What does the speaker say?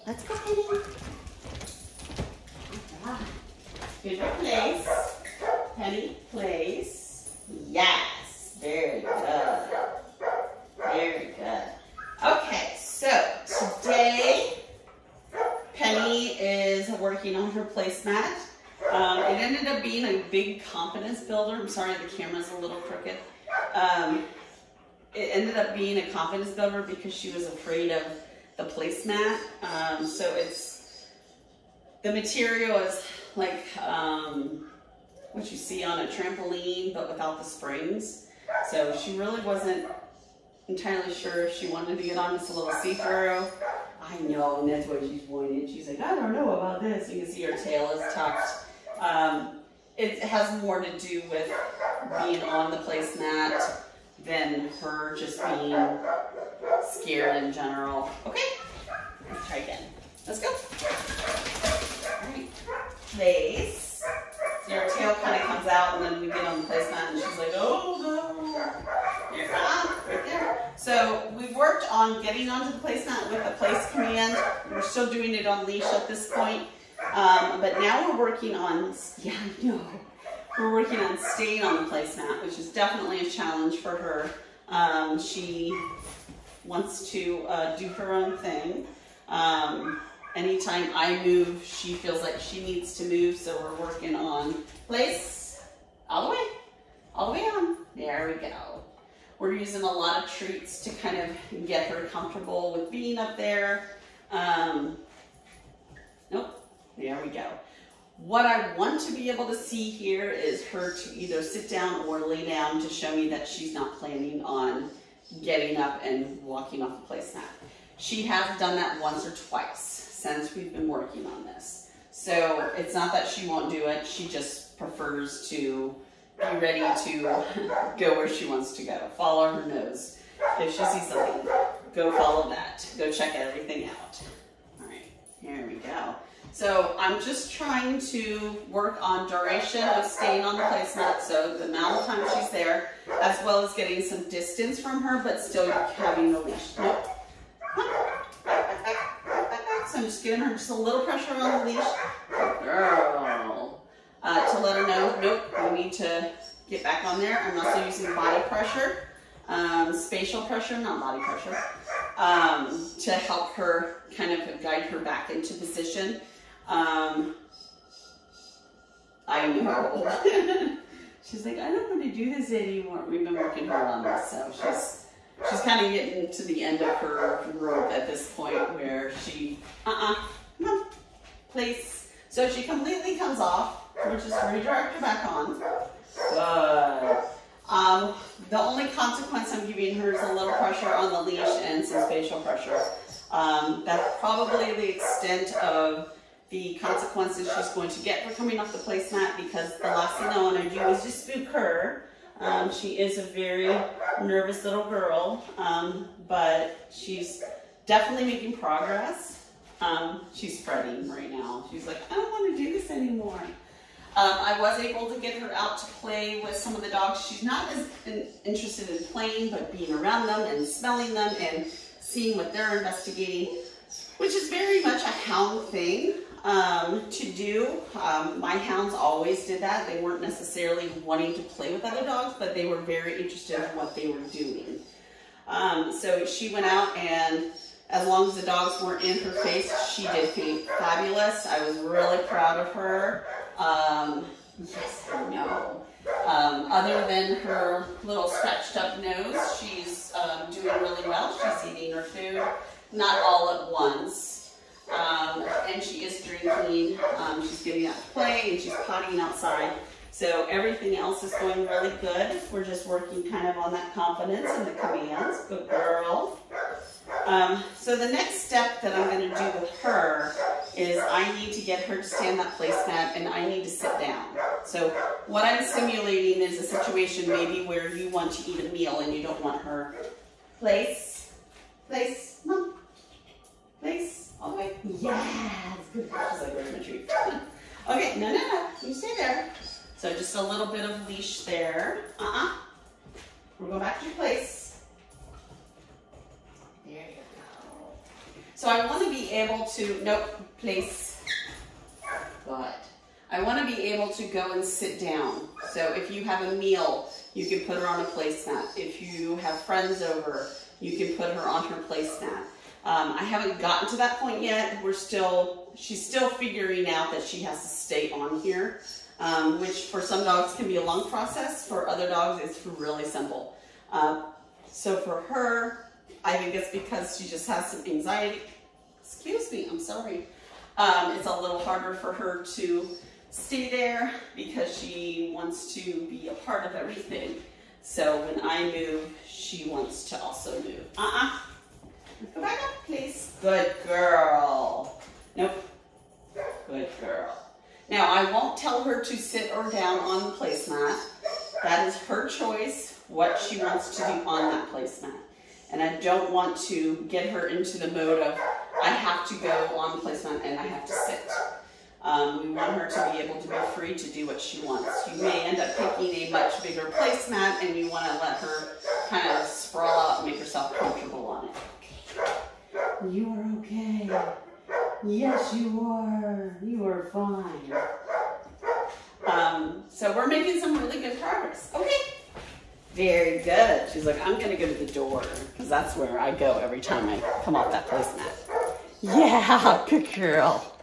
Let's go, Penny. Good place. Penny, place. Yes. Very good. Very good. Okay, so today Penny is working on her placemat. It ended up being a big confidence builder. I'm sorry, the camera's a little crooked. It ended up being a confidence builder because she was afraid of the placemat. So the material is like what you see on a trampoline, but without the springs. So she really wasn't entirely sure if she wanted to get on. It's a little see-through. I know, and that's what she's pointed. She's like, I don't know about this. You can see her tail is tucked. It has more to do with being on the placemat than her just being scared in general. Okay, let's try again. Let's go. All right, place. So her tail kind of comes out, and then we get on the placemat, and she's like, oh no. You're right there. So we've worked on getting onto the placemat with the place command. We're still doing it on leash at this point. But now we're working on, yeah, I know. We're working on staying on the placemat, which is definitely a challenge for her. She wants to do her own thing. Anytime I move, she feels like she needs to move, so we're working on place, all the way on. There we go. We're using a lot of treats to kind of get her comfortable with being up there. Nope. There we go. What I want to be able to see here is her to either sit down or lay down to show me that she's not planning on getting up and walking off the placemat. She has done that once or twice since we've been working on this. So it's not that she won't do it, she just prefers to be ready to go where she wants to go. Follow her nose. If she sees something, go follow that. Go check everything out. All right, here we go. So I'm just trying to work on duration of staying on the placemat, so the amount of time she's there, as well as getting some distance from her, but still having the leash. Nope. So I'm just giving her just a little pressure on the leash. Girl. To let her know, nope, we need to get back on there. I'm also using body pressure, spatial pressure, not body pressure, to help her kind of guide her back into position. I know. She's like, I don't want to do this anymore. We've been working hard on this, so she's kind of getting to the end of her rope at this point where she, come on, place. So she completely comes off. We're just redirect her back on. Good. The only consequence I'm giving her is a little pressure on the leash and some spatial pressure. That's probably the extent of the consequences she's going to get for coming off the placemat, because the last thing I want to do is just spook her. She is a very nervous little girl, but she's definitely making progress. She's fretting right now. She's like, I don't want to do this anymore. I was able to get her out to play with some of the dogs. She's not as interested in playing, but being around them and smelling them and seeing what they're investigating, which is very much a hound thing to do. My hounds always did that. They weren't necessarily wanting to play with other dogs, but they were very interested in what they were doing. So she went out, and as long as the dogs weren't in her face, she did fabulous. I was really proud of her. Yes, I know. Other than her little scratched up nose, she's doing really well. She's eating her food, not all at once. And she is drinking. She's getting out to play, and she's pottying outside. So everything else is going really good. We're just working kind of on that confidence and the commands. Good girl. So the next step that I'm going to do with her is I need to get her to stay on that placemat, and I need to sit down. So what I'm simulating is a situation maybe where you want to eat a meal and you don't want her. Place, mom, place, all the way. Yeah, it's good. She's like, where's my treat? Okay, no, you stay there. So just a little bit of leash there. We'll go back to your place. There you go. So I want to be able to, nope, place, but I want to be able to go and sit down. So if you have a meal, you can put her on a placemat. If you have friends over, you can put her on her placemat. I haven't gotten to that point yet. She's still figuring out that she has to stay on here, which for some dogs can be a long process. For other dogs, it's really simple. So for her, I think it's because she just has some anxiety. Excuse me, I'm sorry. It's a little harder for her to stay there because she wants to be a part of everything. So when I move, she wants to also move. Go back up, please. Good girl. Nope. Good girl. Now, I won't tell her to sit or down on the placemat. That is her choice, what she wants to do on that placemat. And I don't want to get her into the mode of, I have to go on the placemat and I have to sit. We want her to be able to be free to do what she wants. You may end up picking a much bigger placemat and you want to let her kind of sprawl out and make herself comfortable on it. You are okay. Yes, you are. You are fine. So we're making some really good progress. Okay. Very good. She's like, I'm going to go to the door because that's where I go every time I come off that placemat. Yeah, good girl.